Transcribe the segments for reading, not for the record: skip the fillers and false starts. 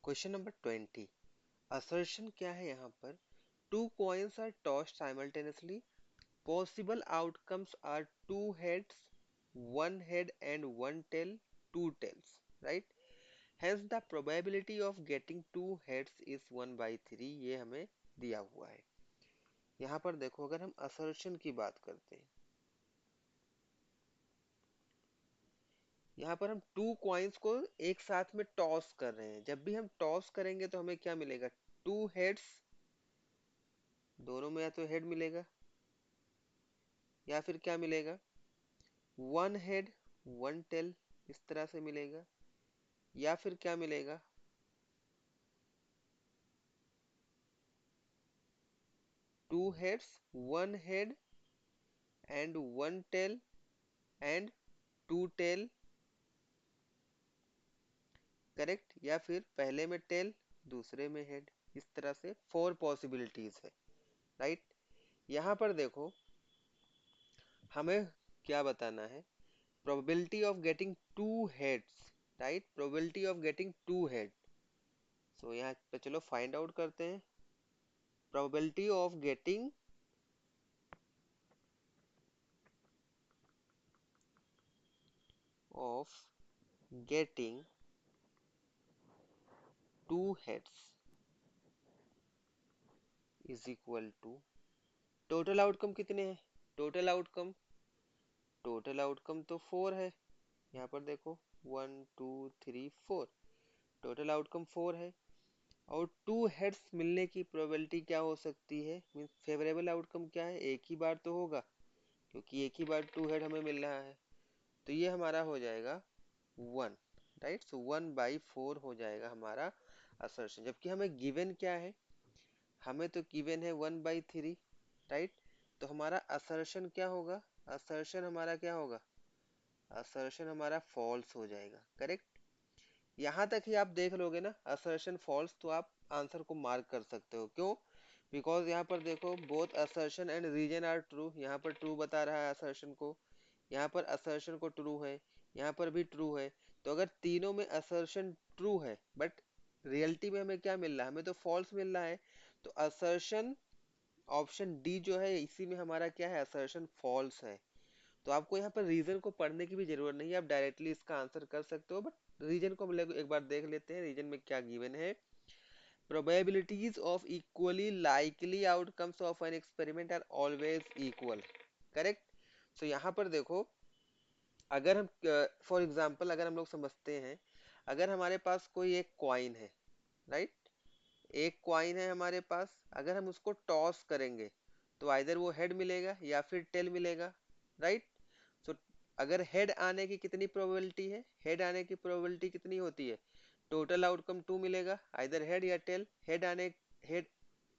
Question number 20। Assertion क्या है यहाँ पर? Two coins are tossed simultaneously, possible outcomes are two heads, one head and one tail, two tails, right? Hence the probability of getting two heads is 1/3। ये हमें दिया हुआ है। यहाँ पर देखो, अगर हम असर्शन की बात करते हैं, यहाँ पर हम टू कॉइन्स को एक साथ में टॉस कर रहे हैं। जब भी हम टॉस करेंगे तो हमें क्या मिलेगा? टू हेड्स, दोनों में या तो हेड मिलेगा या फिर क्या मिलेगा? वन हेड वन टेल, इस तरह से मिलेगा। या फिर क्या मिलेगा? Two heads, one head and one tail and two tail, correct? या फिर पहले में टेल, दूसरे में हेड। इस तरह से फोर पॉसिबिलिटीज है, राइट? यहाँ पर देखो, हमें क्या बताना है? Probability of getting two heads, right? Probability of getting two head. So यहाँ पे चलो फाइंड आउट करते हैं। Probability of getting of getting two heads is equal to total outcome कितने हैं? टोटल आउटकम तो फोर है। यहाँ पर देखो, 1 2 3 4, टोटल आउटकम फोर है। और टू हेड्स मिलने की प्रोबेबिलिटी क्या हो सकती है? मीन्स फेवरेबल आउटकम क्या है? एक ही बार तो होगा, क्योंकि एक ही बार टू हेड हमें मिल रहा है। तो ये हमारा हो जाएगा 1, राइट? सो 1/4 हो जाएगा हमारा असर्शन। जबकि हमें गिवन क्या है? हमें तो गिवन है 1/3, राइट? तो हमारा असर्शन क्या होगा? असर्शन हमारा क्या होगा? असर्शन हमारा फॉल्स हो जाएगा, करेक्ट? यहाँ तक ही आप देख लोगे ना असर्शन फॉल्स, तो आप आंसर को मार्क कर सकते हो। क्यों? बिकॉज यहाँ पर देखो, both assertion and reason are true. यहाँ पर ट्रू बता रहा है असर्शन को, यहाँ पर असर्शन को ट्रू है, यहाँ पर भी ट्रू है। तो अगर तीनों में असर्शन ट्रू है बट रियलिटी में हमें क्या मिल रहा है? हमें तो फॉल्स मिल रहा है। तो असर्शन ऑप्शन डी जो है, इसी में हमारा क्या है? असर्शन फॉल्स है। तो आपको यहाँ पर रीजन को पढ़ने की भी जरूरत नहीं है, आप डायरेक्टली इसका आंसर कर सकते हो। बट रीजन को हम लोग एक बार देख लेते हैं, रीजन में क्या गिवन है। probabilities of equally likely outcomes of an experiment are always equal, correct? So यहाँ पर देखो, अगर हम फॉर एग्जांपल अगर हम लोग समझते हैं, अगर हमारे पास कोई एक कॉइन है, राइट? एक कॉइन है हमारे पास, अगर हम उसको टॉस करेंगे तो आइदर वो हेड मिलेगा या फिर टेल मिलेगा, राइट? सो अगर हेड आने की कितनी प्रोबेबिलिटी है? हेड आने की प्रोबेबिलिटी कितनी होती है? टोटल आउटकम टू मिलेगा, आइदर हेड या टेल। हेड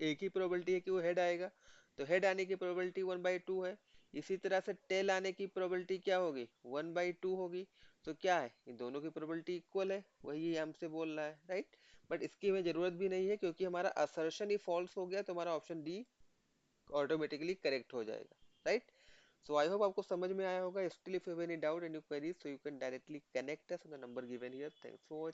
एक ही प्रोबेबिलिटी है कि वो हेड आएगा, तो हेड आने की प्रोबेबिलिटी 1/2 है। इसी तरह से टेल आने की प्रोबेबिलिटी क्या होगी? 1/2 होगी। तो क्या है? इन दोनों की प्रोबेबिलिटी इक्वल है, वही हमसे बोल रहा है, राइट? बट इसकी हमें जरूरत भी नहीं है, क्योंकि हमारा असर्शन ही फॉल्स हो गया, तो हमारा ऑप्शन डी ऑटोमेटिकली करेक्ट हो जाएगा, राइट? So I hope आपको समझ में आया होगा. Still if you have any doubt and queries, so you can directly connect us on the number given here. Thanks for watching.